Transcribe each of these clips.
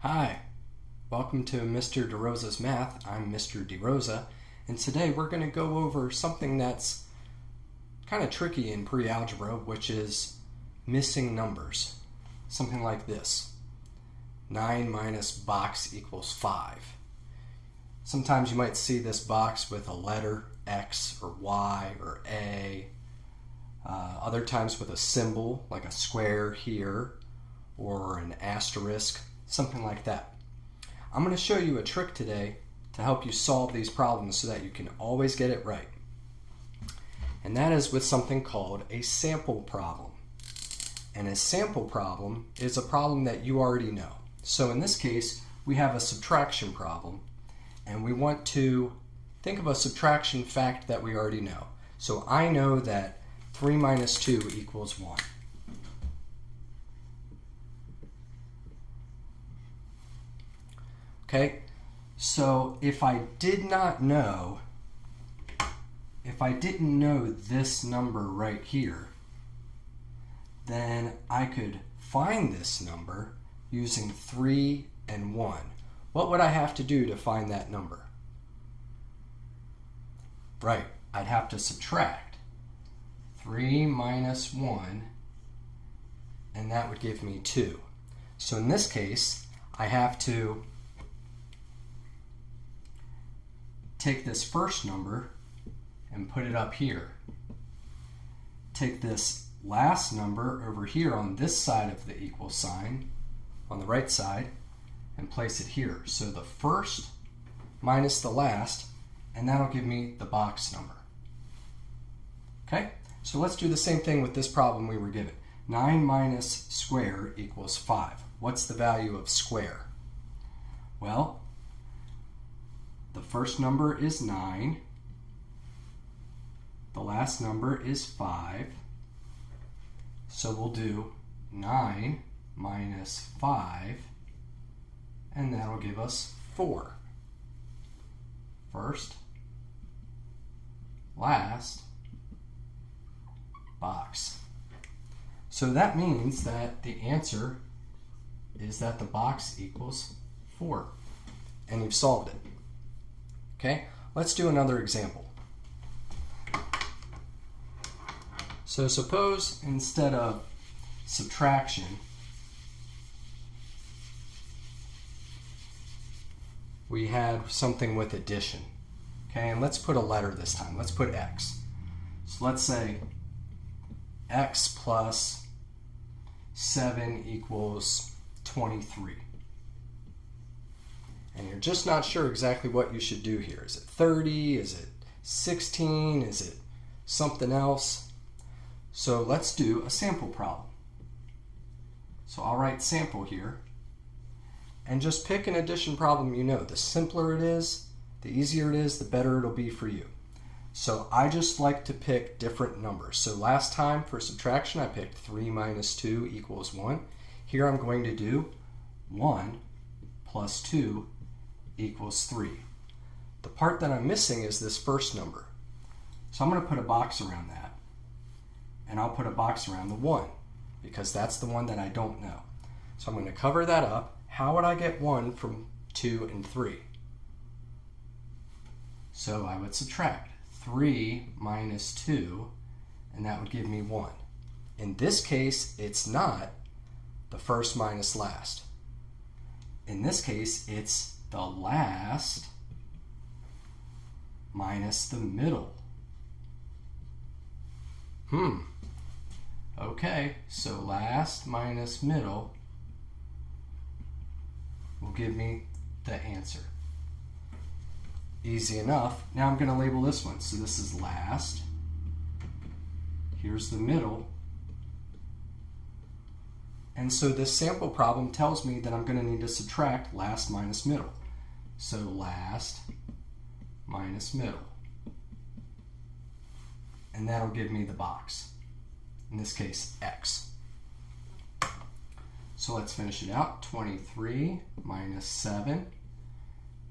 Hi, welcome to Mr. DeRosa's Math. I'm Mr. DeRosa, and today we're going to go over something that's kind of tricky in pre-algebra, which is missing numbers. Something like this: 9 minus box equals 5. Sometimes you might see this box with a letter X or Y or A. Other times with a symbol like a square here or an asterisk, something like that. I'm going to show you a trick today to help you solve these problems so that you can always get it right. And that is with something called a sample problem. And a sample problem is a problem that you already know. So in this case, we have a subtraction problem, and we want to think of a subtraction fact that we already know. So I know that 3 minus 2 equals 1. Okay, so if I didn't know this number right here, then I could find this number using 3 and 1. What would I have to do to find that number? Right, I'd have to subtract 3 minus 1, and that would give me 2. So in this case, I have to take this first number and put it up here. Take this last number over here on this side of the equal sign, on the right side, and place it here. So the first minus the last, and that'll give me the box number. Okay, so let's do the same thing with this problem we were given. 9 minus square equals 5. What's the value of square? Well, the first number is 9. The last number is 5. So we'll do 9 minus 5, and that'll give us 4. First, last, box. So that means that the answer is that the box equals 4. And you've solved it. Okay, let's do another example. So suppose instead of subtraction, we had something with addition. Okay, and let's put a letter this time. Let's put X. So let's say X plus 7 equals 23. And you're just not sure exactly what you should do here. Is it 30? Is it 16? Is it something else? So let's do a sample problem. So I'll write sample here. And just pick an addition problem you know. The simpler it is, the easier it is, the better it'll be for you. So I just like to pick different numbers. So last time for subtraction I picked 3 minus 2 equals 1. Here I'm going to do 1 plus 2 equals 3. The part that I'm missing is this first number. So I'm going to put a box around that. And I'll put a box around the 1 because that's the one that I don't know. So I'm going to cover that up. How would I get 1 from 2 and 3? So I would subtract 3 minus 2, and that would give me 1. In this case, it's not the first minus last. In this case, it's the last minus the middle. Okay, so last minus middle will give me the answer. Easy enough. Now I'm going to label this one. So this is last. Here's the middle. And so this sample problem tells me that I'm going to need to subtract last minus middle. So last minus middle. And that'll give me the box. In this case, X. So let's finish it out. 23 minus 7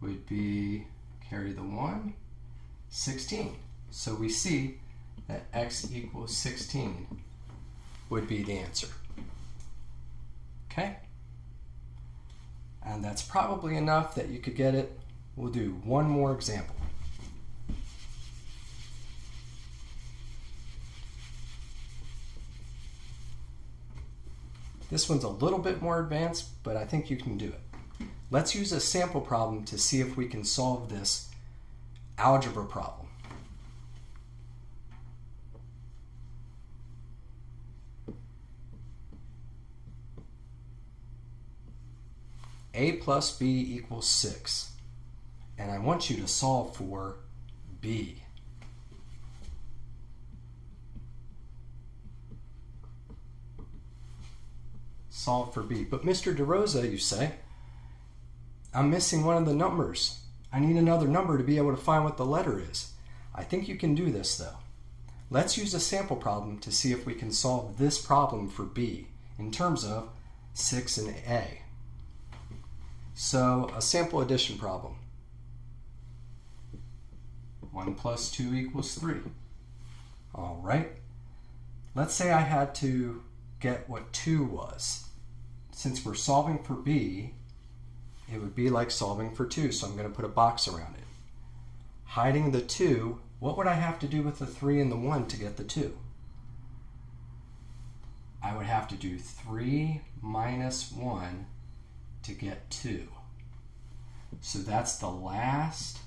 would be, carry the 1, 16. So we see that X equals 16 would be the answer. Okay? And that's probably enough that you could get it. We'll do one more example. This one's a little bit more advanced, but I think you can do it. Let's use a sample problem to see if we can solve this algebra problem. A plus B equals 6. And I want you to solve for B. Solve for B. But Mr. DeRosa, you say, I'm missing one of the numbers. I need another number to be able to find what the letter is. I think you can do this though. Let's use a sample problem to see if we can solve this problem for B in terms of 6 and A. So a sample addition problem. 1 plus 2 equals 3. All right. Let's say I had to get what 2 was. Since we're solving for B, it would be like solving for 2, so I'm going to put a box around it. Hiding the 2, what would I have to do with the 3 and the 1 to get the 2? I would have to do 3 minus 1 to get 2. So that's the last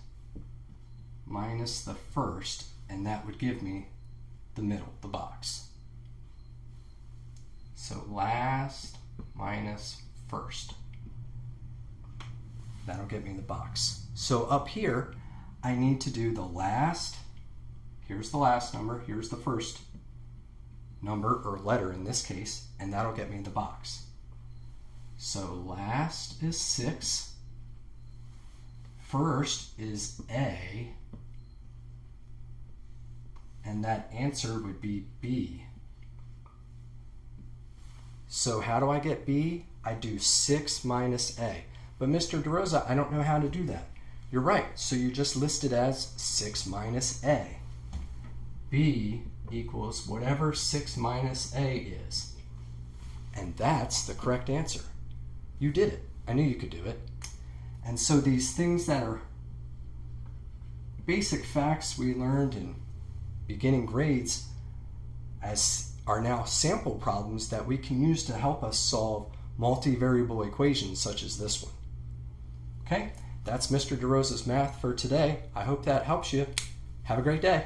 minus the first, and that would give me the middle, the box. So last minus first. That'll get me the box. So up here, I need to do the last. Here's the last number. Here's the first number, or letter in this case, and that'll get me the box. So last is 6. First is A. And that answer would be B. So how do I get B? I do 6 minus A. But Mr. DeRosa, I don't know how to do that. You're right, so you just list it as 6 minus A. B equals whatever 6 minus A is. And that's the correct answer. You did it. I knew you could do it. And so these things that are basic facts we learned in beginning grades are now sample problems that we can use to help us solve multivariable equations such as this one. Okay, that's Mr. DeRosa's math for today. I hope that helps you. Have a great day.